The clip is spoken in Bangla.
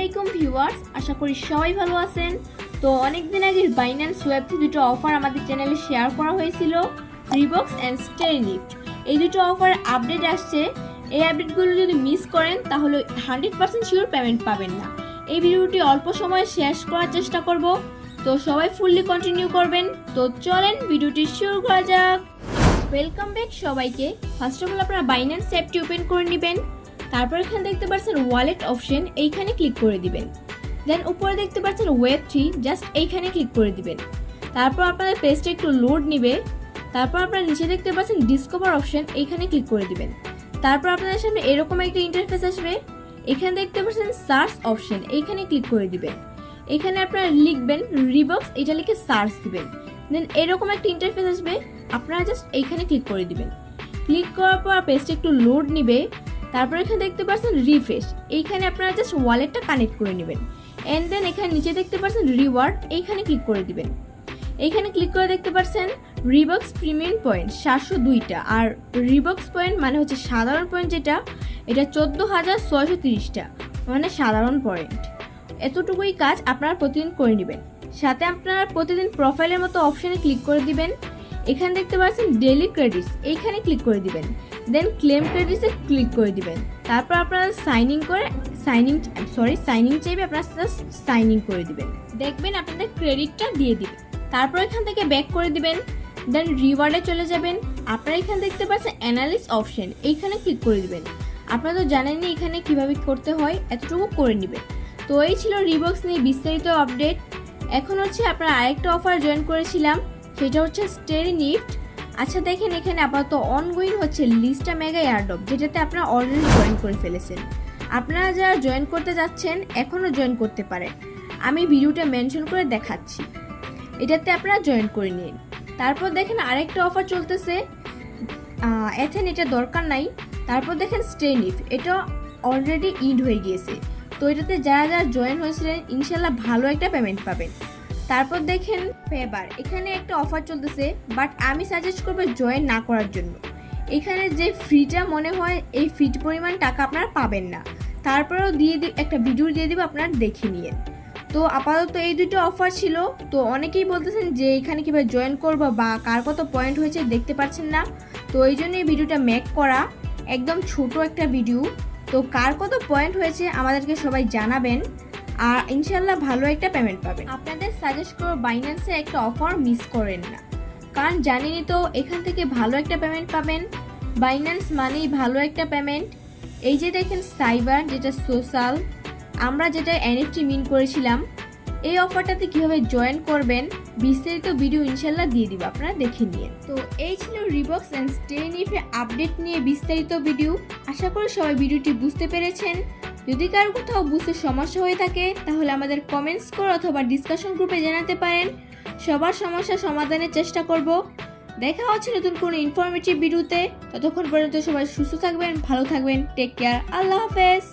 আলাইকুম ভিউয়ার্স, আশা করি সবাই ভালো আছেন। তো অনেকদিন আগে বাইন্যান্স ওয়েব দুটো অফার আমাদের চ্যানেলে শেয়ার করা হয়েছিল, রিবক্স অ্যান্ড স্টেরি নিফট। এই দুটো অফার আপডেট আসছে। এই আপডেটগুলো যদি মিস করেন তাহলে 100% শিওর পেমেন্ট পাবেন না। এই ভিডিওটি অল্প সময়ে শেষ করার চেষ্টা করব, তো সবাই ফুললি কন্টিনিউ করবেন। তো চলেন ভিডিওটি শুরু করা যাক। ওয়েলকাম ব্যাক সবাইকে। ফার্স্ট অফ অল আপনারা বাইন্যান্স অ্যাপটি ওপেন করে নেবেন। তারপর এখানে দেখতে পাচ্ছেন ওয়ালেট অপশন, এইখানে ক্লিক করে দিবেন। দেন উপরে দেখতে পাচ্ছেন ওয়েব 3, জাস্ট এইখানে ক্লিক করে দিবেন। তারপর আপনাদের পেজটা একটু লোড নেবে। তারপর আপনারা নিচে দেখতে পাচ্ছেন ডিসকভার অপশন, এইখানে ক্লিক করে দিবেন। তারপর আপনাদের সামনে এরকম একটা ইন্টারফেস আসবে। এখানে দেখতে পাচ্ছেন সার্চ অপশন, এইখানে ক্লিক করে দিবেন। এখানে আপনারা লিখবেন রিবক্স, এটা লিখে সার্চ দিবেন। দেন এরকম একটা ইন্টারফেস আসবে, আপনারা জাস্ট এইখানে ক্লিক করে দিবেন। ক্লিক করার পর পেজটা একটু লোড নেবে। তারপর এখানে দেখতে পাচ্ছেন রিফ্রেশ, এইখানে আপনারা জাস্ট ওয়ালেটটা কানেক্ট করে নেবেন। এন্ড দেন এখানে নিচে দেখতে পাচ্ছেন রিওয়ার্ড, এইখানে ক্লিক করে দিবেন। এইখানে ক্লিক করে দেখতে পাচ্ছেন রিবক্স প্রিমিয়াম পয়েন্ট 702টা, আর রিবক্স পয়েন্ট মানে হচ্ছে সাধারণ পয়েন্ট, যেটা এটা 14,630টা, মানে সাধারণ পয়েন্ট। এতটুকুই কাজ আপনারা প্রতিদিন করে নেবেন। সাথে আপনারা প্রতিদিন প্রোফাইলের মতো অপশানে ক্লিক করে দিবেন। এখানে দেখতে পাচ্ছেন ডেইলি ক্রেডিটস, এইখানে ক্লিক করে দিবেন। দেন ক্লেম ক্রেডিটসে ক্লিক করে দিবেন। তারপর আপনারা সাইন ইন চাইবে, আপনারা সাইন ইন করে দিবেন। দেখবেন আপনাদের ক্রেডিটটা দিয়ে দিবে। তারপর এখান থেকে ব্যাক করে দিবেন। দেন রিওয়ার্ডে চলে যাবেন। আপনারা এখানে দেখতে পাচ্ছেন অ্যানালিস অপশন, এইখানে ক্লিক করে দিবেন। আপনারা তো জানেনই এখানে কিভাবে করতে হয়, এতটুকু করে নেবেন। তো এই ছিল রিবক্স নিয়ে বিস্তারিত আপডেট। এখন হচ্ছে আপনারা আরেকটা অফার জয়েন করেছিলাম, সেটা হচ্ছে স্টেরি নিফট। আচ্ছা দেখেন, এখানে আপাতত অনগোয়িং হচ্ছে লিস্টা মেগা এয়ারড্রপ, যেটাতে আপনারা অলরেডি জয়েন করে ফেলেছেন। আপনারা যারা জয়েন করতে যাচ্ছেন এখনও জয়েন করতে পারেন, আমি ভিডিওটা মেনশন করে দেখাচ্ছি, এটাতে আপনারা জয়েন করে নিন। তারপর দেখেন আরেকটা অফার চলতেছে এথেন, এটা দরকার নাই। তারপর দেখেন স্টেরি নিফট, এটা অলরেডি ইড হয়ে গিয়েছে। তো এটাতে যারা যারা জয়েন হয়েছিলেন ইনশাল্লাহ ভালো একটা পেমেন্ট পাবেন। তারপর দেখেন ফেবার, এখানে একটা অফার চলতেছে, বাট আমি সাজেস্ট করবো জয়েন না করার জন্য। এখানে যে ফিটা মনে হয় এই ফিট পরিমাণ টাকা আপনারা পাবেন না। তারপরেও একটা ভিডিও দিয়ে দিব, আপনারা দেখে নিন। তো আপাতত এই দুটো অফার ছিল। তো অনেকেই বলতেছেন যে এখানে কীভাবে জয়েন করবো বা কার কত পয়েন্ট হয়েছে দেখতে পাচ্ছেন না। তো এই জন্য এই ভিডিওটা মেক করা, একদম ছোট একটা ভিডিও। তো কার কত পয়েন্ট হয়েছে আমাদেরকে সবাই জানাবেন, আর ইনশাল্লাহ ভালো একটা পেমেন্ট পাবেন। আপনাদের সাজেস্ট করব বাইন্যান্সে একটা অফার মিস করেন না, কারণ জানেনই তো এখান থেকে ভালো একটা পেমেন্ট পাবেন। বাইন্যান্স মানেই ভালো একটা পেমেন্ট। এই যে দেখেন সাইবার, যেটা সোশ্যাল, আমরা যেটা এনএফটি মিন করেছিলাম, এই অফারটাতে কীভাবে জয়েন করবেন বিস্তারিত ভিডিও ইনশাল্লাহ দিয়ে দিব, আপনারা দেখে নিন। তো এই ছিল রিবক্স অ্যান্ড স্টেরি নিফটের আপডেট নিয়ে বিস্তারিত ভিডিও। আশা করি সবাই ভিডিওটি বুঝতে পেরেছেন। যদি কারো কোথাও বুঝতে সমস্যা হয়ে থাকে তাহলে আমাদের কমেন্টস করে অথবা ডিসকাশন গ্রুপে জানাতে পারেন। সবার সমস্যা সমাধানের চেষ্টা করব। দেখা হচ্ছে নতুন কোনো ইনফরমেটিভ ভিডিওতে। ততক্ষণ পর্যন্ত সবাই সুস্থ থাকবেন, ভালো থাকবেন। টেক কেয়ার, আল্লাহ হাফেজ।